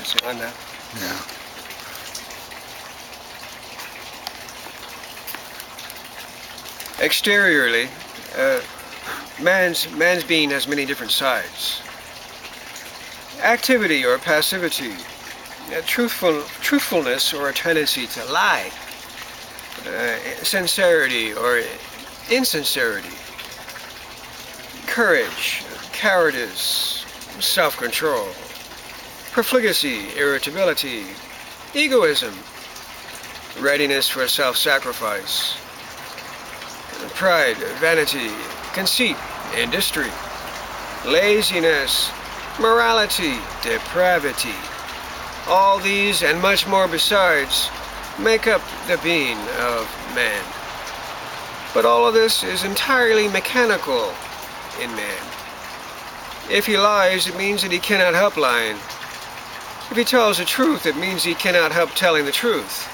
comments on that? Yeah. Exteriorly, man's being has many different sides. Activity or passivity, truthfulness or a tendency to lie, sincerity or insincerity, courage, cowardice, self-control, profligacy, irritability, egoism, readiness for self-sacrifice, pride, vanity, conceit, industry, laziness, morality, depravity. All these and much more besides make up the being of man. But all of this is entirely mechanical in man. If he lies, it means that he cannot help lying. If he tells the truth, it means he cannot help telling the truth.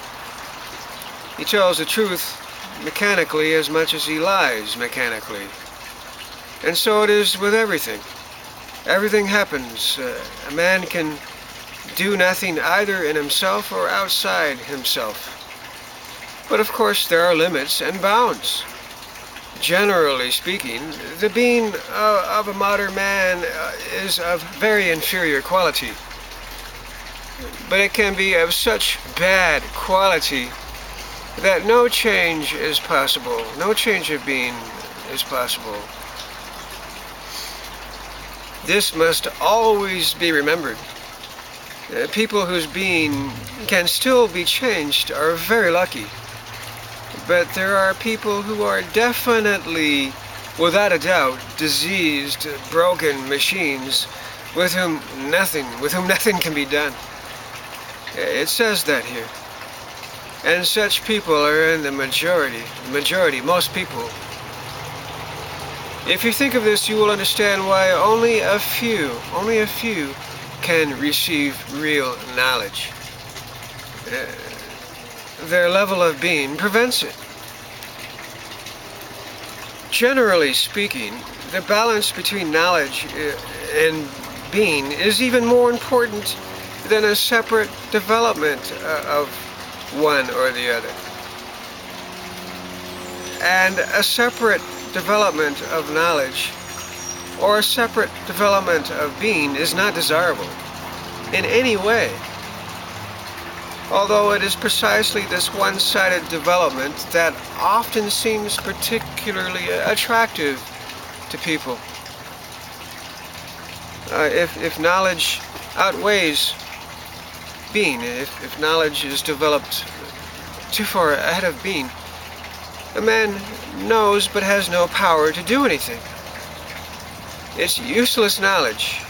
He tells the truth mechanically as much as he lies mechanically. And so it is with everything. Everything happens. A man can do nothing either in himself or outside himself. But of course there are limits and bounds. Generally speaking, the being of a modern man is of very inferior quality. But it can be of such bad quality that no change is possible. No change of being is possible. This must always be remembered. People whose being can still be changed are very lucky. But there are people who are definitely, without a doubt, diseased, broken machines with whom nothing can be done. It says that here. And such people are in the majority, most people. If you think of this, you will understand why only a few can receive real knowledge. Their level of being prevents it. Generally speaking, the balance between knowledge and being is even more important than a separate development of one or the other. And a separate development of knowledge or a separate development of being is not desirable in any way. Although it is precisely this one-sided development that often seems particularly attractive to people. If knowledge outweighs being, if knowledge is developed too far ahead of being, a man knows but has no power to do anything. It's useless knowledge.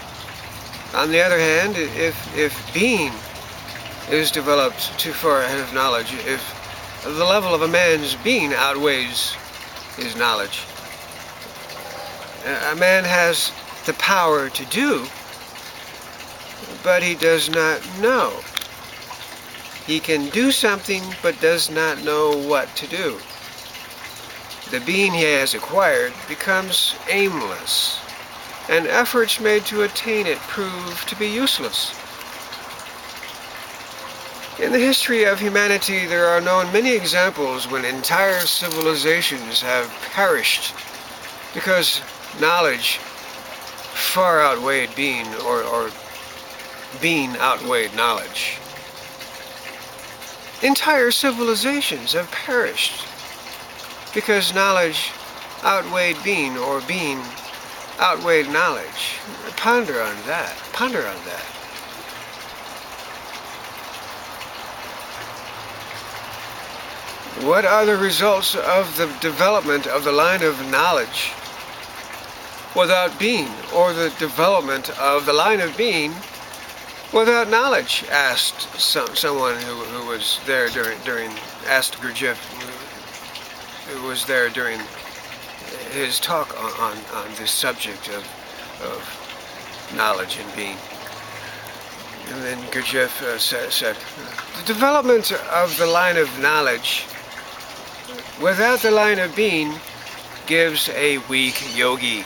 On the other hand, if being is developed too far ahead of knowledge, if the level of a man's being outweighs his knowledge, a man has the power to do, but he does not know. He can do something, but does not know what to do. The being he has acquired becomes aimless, and efforts made to attain it prove to be useless. In the history of humanity, there are known many examples when entire civilizations have perished because knowledge far outweighed being, or being outweighed knowledge. Entire civilizations have perished because knowledge outweighed being, or being outweighed knowledge. Ponder on that. Ponder on that. What are the results of the development of the line of knowledge without being, or the development of the line of being without knowledge? Asked someone who was there asked Gurdjieff, who was there during his talk on this subject of knowledge and being. And then Gurdjieff said, the development of the line of knowledge without the line of being gives a weak yogi.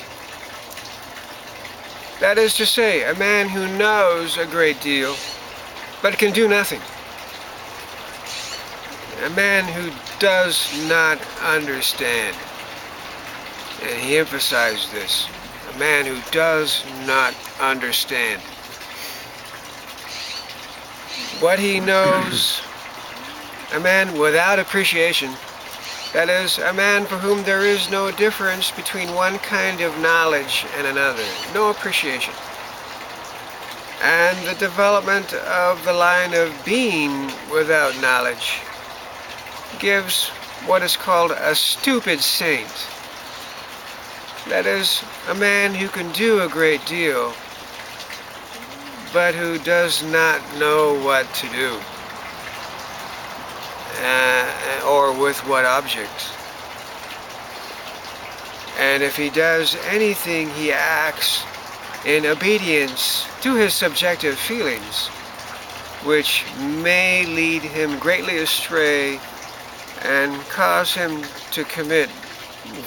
That is to say, a man who knows a great deal but can do nothing. A man who does not understand, and he emphasized this, a man who does not understand what he knows, a man without appreciation, that is, a man for whom there is no difference between one kind of knowledge and another, no appreciation. And the development of the line of being without knowledge gives what is called a stupid saint. That is, a man who can do a great deal, but who does not know what to do, or with what object. And if he does anything, he acts in obedience to his subjective feelings, which may lead him greatly astray and cause him to commit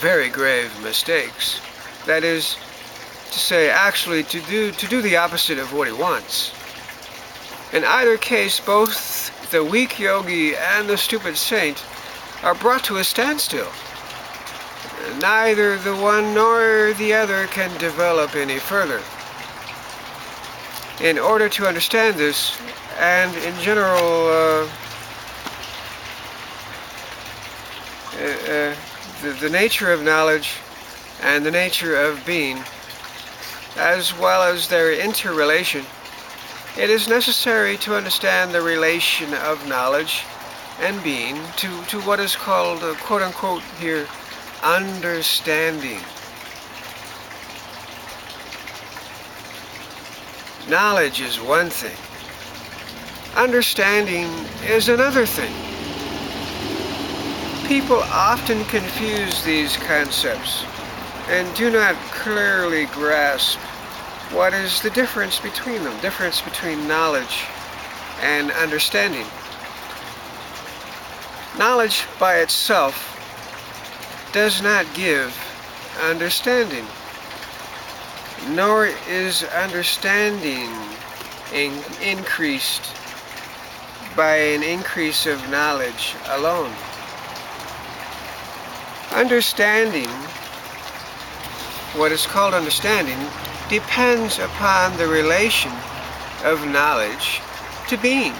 very grave mistakes. That is to say, actually to do the opposite of what he wants. In either case, both the weak yogi and the stupid saint are brought to a standstill. Neither the one nor the other can develop any further. In order to understand this, and in general the nature of knowledge and the nature of being, as well as their interrelation, it is necessary to understand the relation of knowledge and being to what is called, quote-unquote here, understanding. Knowledge is one thing. Understanding is another thing. People often confuse these concepts and do not clearly grasp what is the difference between them, difference between knowledge and understanding. Knowledge by itself does not give understanding, nor is understanding increased by an increase of knowledge alone. Understanding, what is called understanding, depends upon the relation of knowledge to being.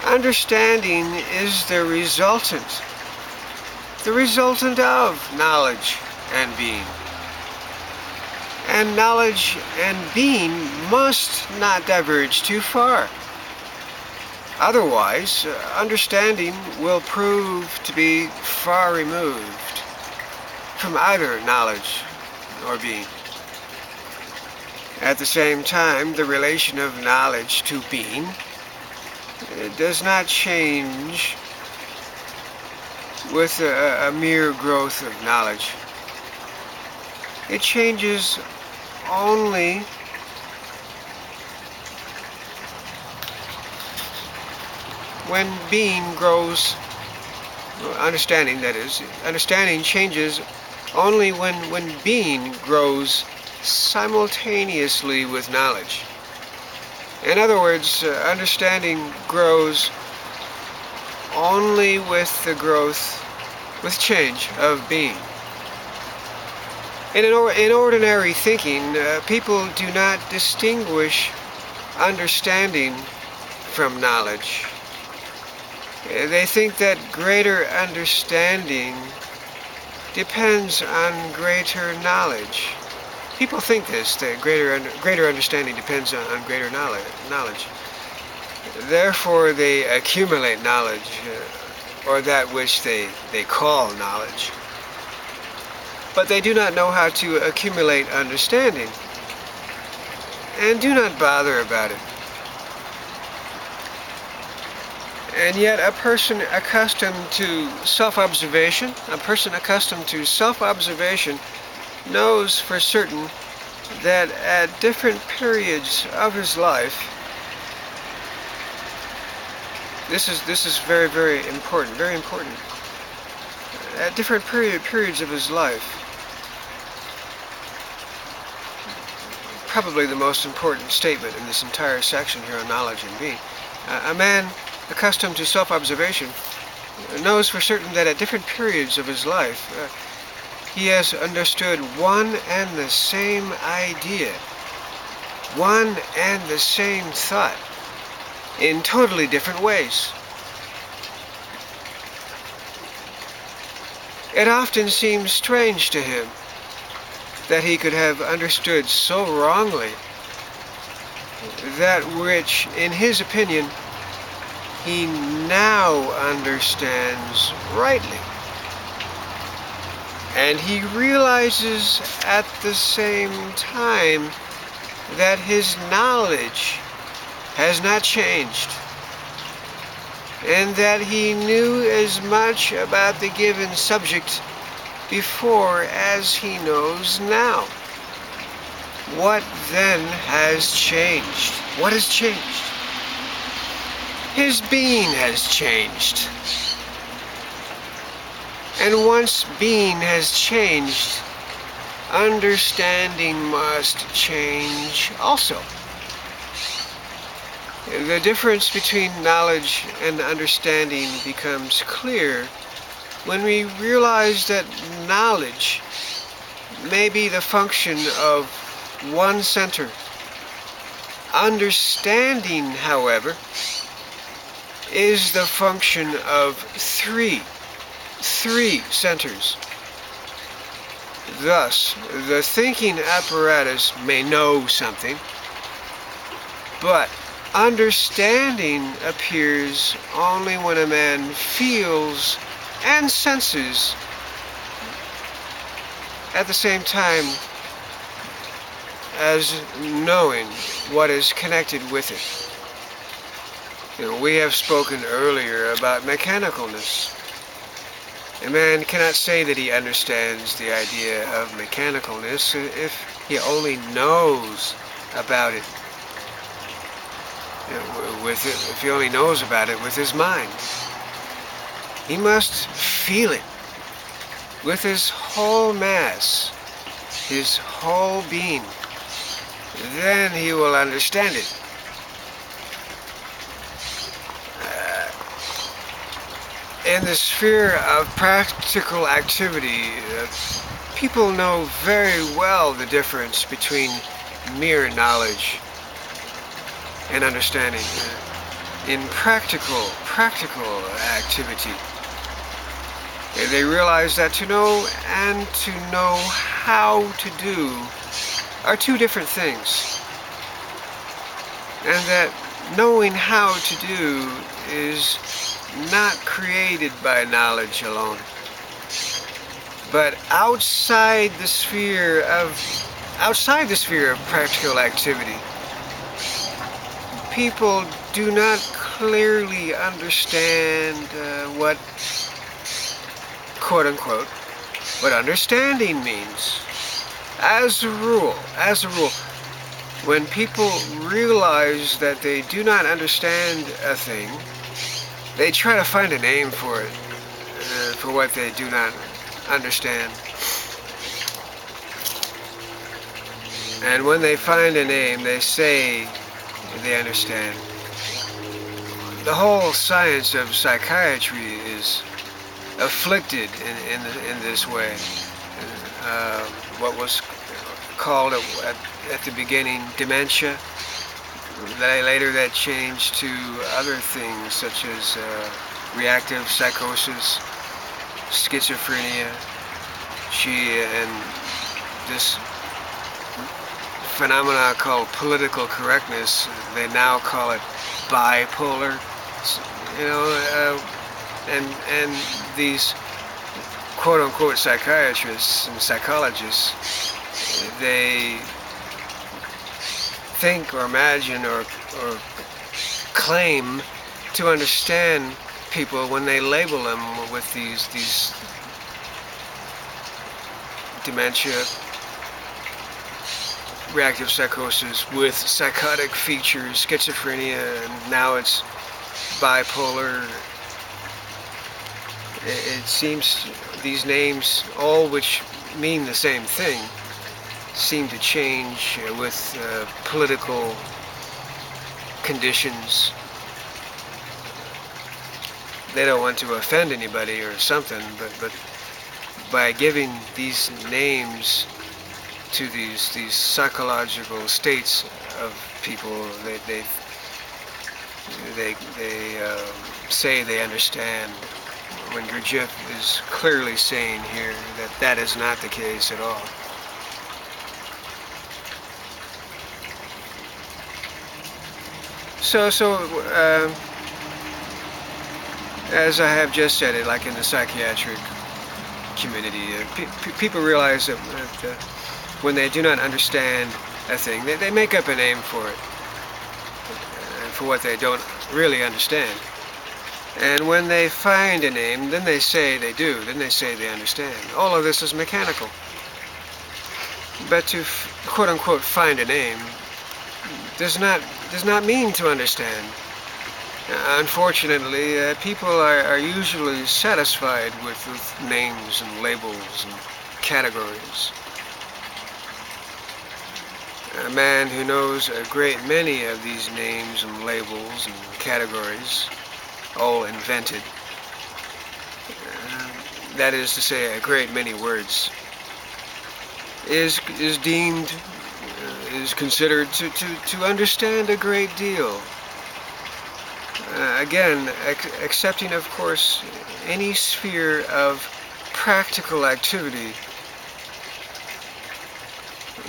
Understanding is the resultant of knowledge and being. And knowledge and being must not diverge too far. Otherwise, understanding will prove to be far removed from either knowledge or being. At the same time, the relation of knowledge to being does not change with a mere growth of knowledge. It changes only when being grows, understanding that is, understanding changes only when being grows simultaneously with knowledge. In other words, understanding grows only with the growth, with change of being. In ordinary thinking, people do not distinguish understanding from knowledge. They think that greater understanding depends on greater knowledge. People think this, that greater understanding depends on greater knowledge. Therefore, they accumulate knowledge, or that which they call knowledge. But they do not know how to accumulate understanding, and do not bother about it. And yet a person accustomed to self-observation, knows for certain that at different periods of his life, this is very, very important, at different periods of his life, probably the most important statement in this entire section here on knowledge and being. A man accustomed to self-observation knows for certain that at different periods of his life, he has understood one and the same idea, one and the same thought, in totally different ways. It often seems strange to him that he could have understood so wrongly that which, in his opinion, he now understands rightly. And he realizes at the same time that his knowledge has not changed, and that he knew as much about the given subject before as he knows now. What then has changed? What has changed? His being has changed. And once being has changed, understanding must change also. The difference between knowledge and understanding becomes clear when we realize that knowledge may be the function of one center. Understanding, however, is the function of three centers. Thus, the thinking apparatus may know something, but understanding appears only when a man feels and senses at the same time as knowing what is connected with it. We have spoken earlier about mechanicalness. A man cannot say that he understands the idea of mechanicalness if he only knows about it. If he only knows about it with his mind. He must feel it with his whole mass, his whole being. Then he will understand it. In the sphere of practical activity, people know very well the difference between mere knowledge and understanding. In practical activity, they realize that to know and to know how to do are two different things, and that knowing how to do is not created by knowledge alone, but outside the sphere of practical activity. People do not clearly understand what, quote-unquote, what understanding means. As a rule, when people realize that they do not understand a thing, they try to find a name for it, for what they do not understand. And when they find a name, they say they understand. The whole science of psychiatry is afflicted in this way. What was called at the beginning dementia, later that changed to other things such as reactive psychosis, schizophrenia, and this phenomena called political correctness. They now call it bipolar. And these quote-unquote psychiatrists and psychologists, they think or imagine or claim to understand people when they label them with these dementia, reactive psychosis with psychotic features, schizophrenia, and now it's bipolar. It seems these names, all which mean the same thing, seem to change with political conditions. They don't want to offend anybody or something, but by giving these names to these psychological states of people, they say they understand, when Gurdjieff is clearly saying here that that is not the case at all. So as I have just said it, like in the psychiatric community, people realize that when they do not understand a thing, they make up a name for it, for what they don't really understand. And when they find a name, then they say they do, then they say they understand. All of this is mechanical. But to quote-unquote find a name does not mean to understand. Unfortunately, people are usually satisfied with names and labels and categories. A man who knows a great many of these names and labels and categories, all invented, that is to say, a great many words, is deemed, is considered to understand a great deal. Again, accepting, of course, any sphere of practical activity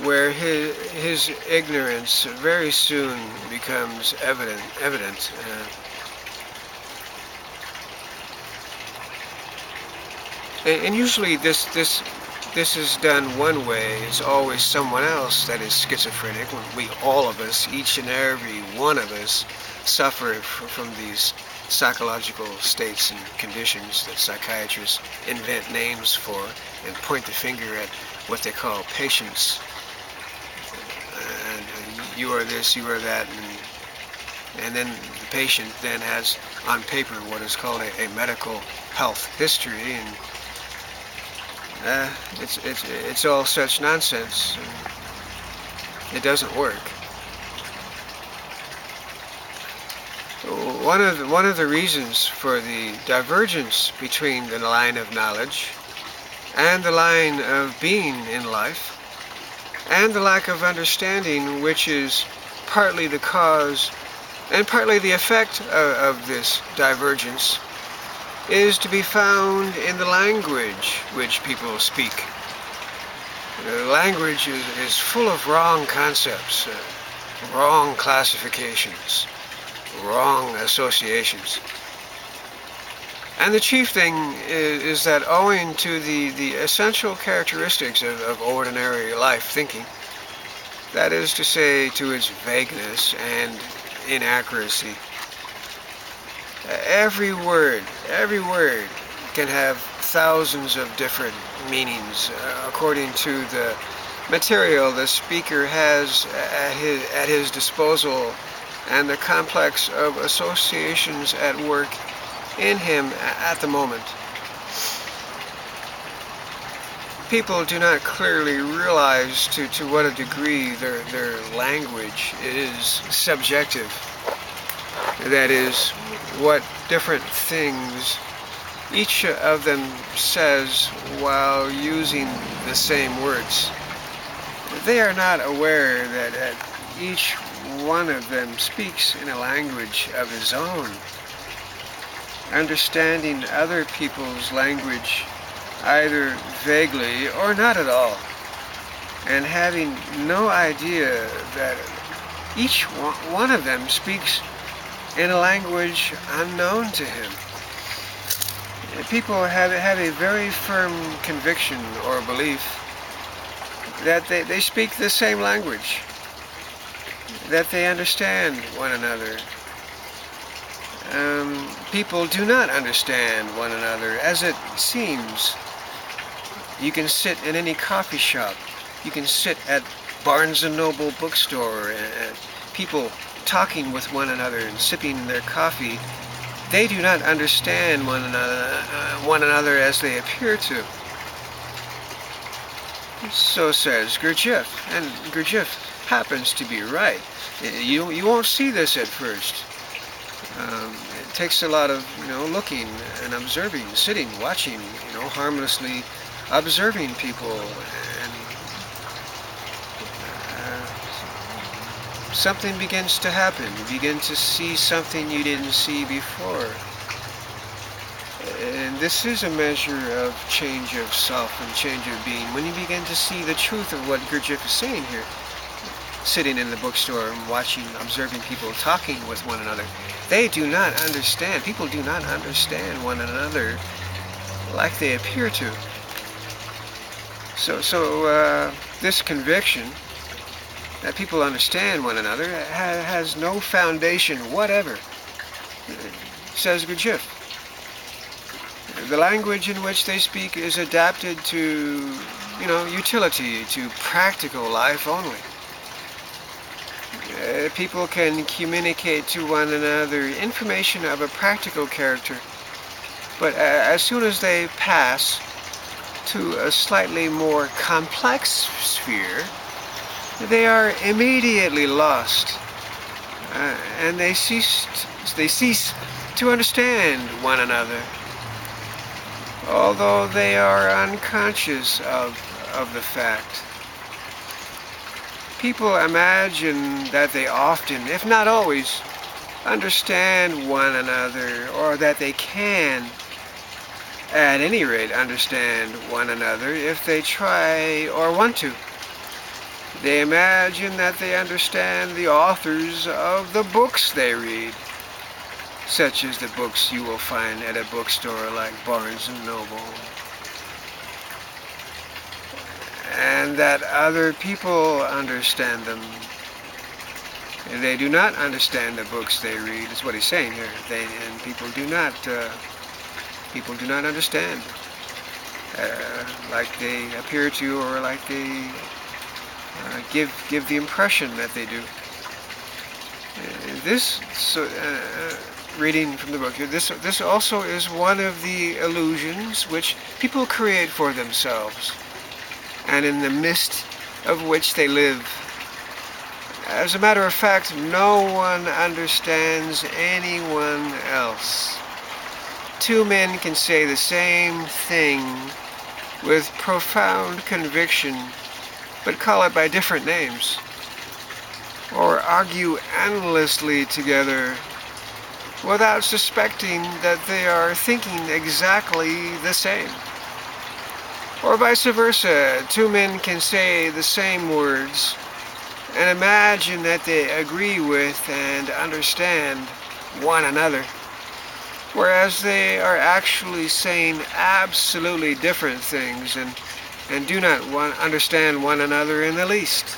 where his ignorance very soon becomes evident. And usually this is done one way. It's always someone else that is schizophrenic. When all of us, each and every one of us, suffer from these psychological states and conditions that psychiatrists invent names for and point the finger at what they call patients. And you are this, you are that, and then the patient then has on paper what is called a medical health history, and it's all such nonsense. It doesn't work. One of the reasons for the divergence between the line of knowledge and the line of being in life, and the lack of understanding, which is partly the cause and partly the effect of this divergence, is to be found in the language which people speak. The language is full of wrong concepts, wrong classifications, wrong associations. And the chief thing is that owing to the essential characteristics of ordinary life thinking, that is to say, to its vagueness and inaccuracy, every word can have thousands of different meanings according to the material the speaker has at his disposal and the complex of associations at work in him at the moment. People do not clearly realize to what a degree their language is subjective. That is, what different things each of them says while using the same words. They are not aware that each one of them speaks in a language of his own. Understanding other people's language either vaguely or not at all, and having no idea that each one of them speaks in a language unknown to him. People have a very firm conviction or belief that they speak the same language, that they understand one another. People do not understand one another, as it seems. You can sit in any coffee shop, you can sit at Barnes & Noble bookstore, and people talking with one another and sipping their coffee. They do not understand one another as they appear to. So says Gurdjieff, and Gurdjieff happens to be right. You won't see this at first. It takes a lot of looking and observing, sitting, watching, harmlessly observing people, and something begins to happen. You begin to see something you didn't see before. And this is a measure of change of self and change of being. When you begin to see the truth of what Gurdjieff is saying here, sitting in the bookstore and watching, observing people talking with one another, they do not understand. People do not understand one another like they appear to. So this conviction that people understand one another has no foundation whatever, says Gurdjieff. The language in which they speak is adapted to, utility, to practical life only. People can communicate to one another information of a practical character, but as soon as they pass to a slightly more complex sphere, they are immediately lost, and they cease to understand one another, although they are unconscious of the fact. People imagine that they often, if not always, understand one another, or that they can, at any rate, understand one another if they try or want to. They imagine that they understand the authors of the books they read, such as the books you will find at a bookstore like Barnes & Noble, and that other people understand them. They do not understand the books they read, is what he's saying here. People do not understand like they appear to, or like they give the impression that they do. Reading from the book here, this also is one of the illusions which people create for themselves, and in the midst of which they live. As a matter of fact, no one understands anyone else. Two men can say the same thing with profound conviction, but call it by different names, or argue endlessly together without suspecting that they are thinking exactly the same. Or vice versa, two men can say the same words and imagine that they agree with and understand one another, whereas they are actually saying absolutely different things and do not understand one another in the least.